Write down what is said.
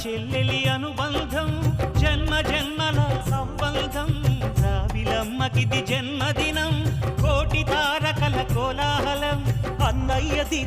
చెల్లెలి అనుబంధం జన్మ జన్మల సంబంధం రావిలమ్మకిది జన్మదినం కోటి తారకల కోలాహలం అన్నయ్యది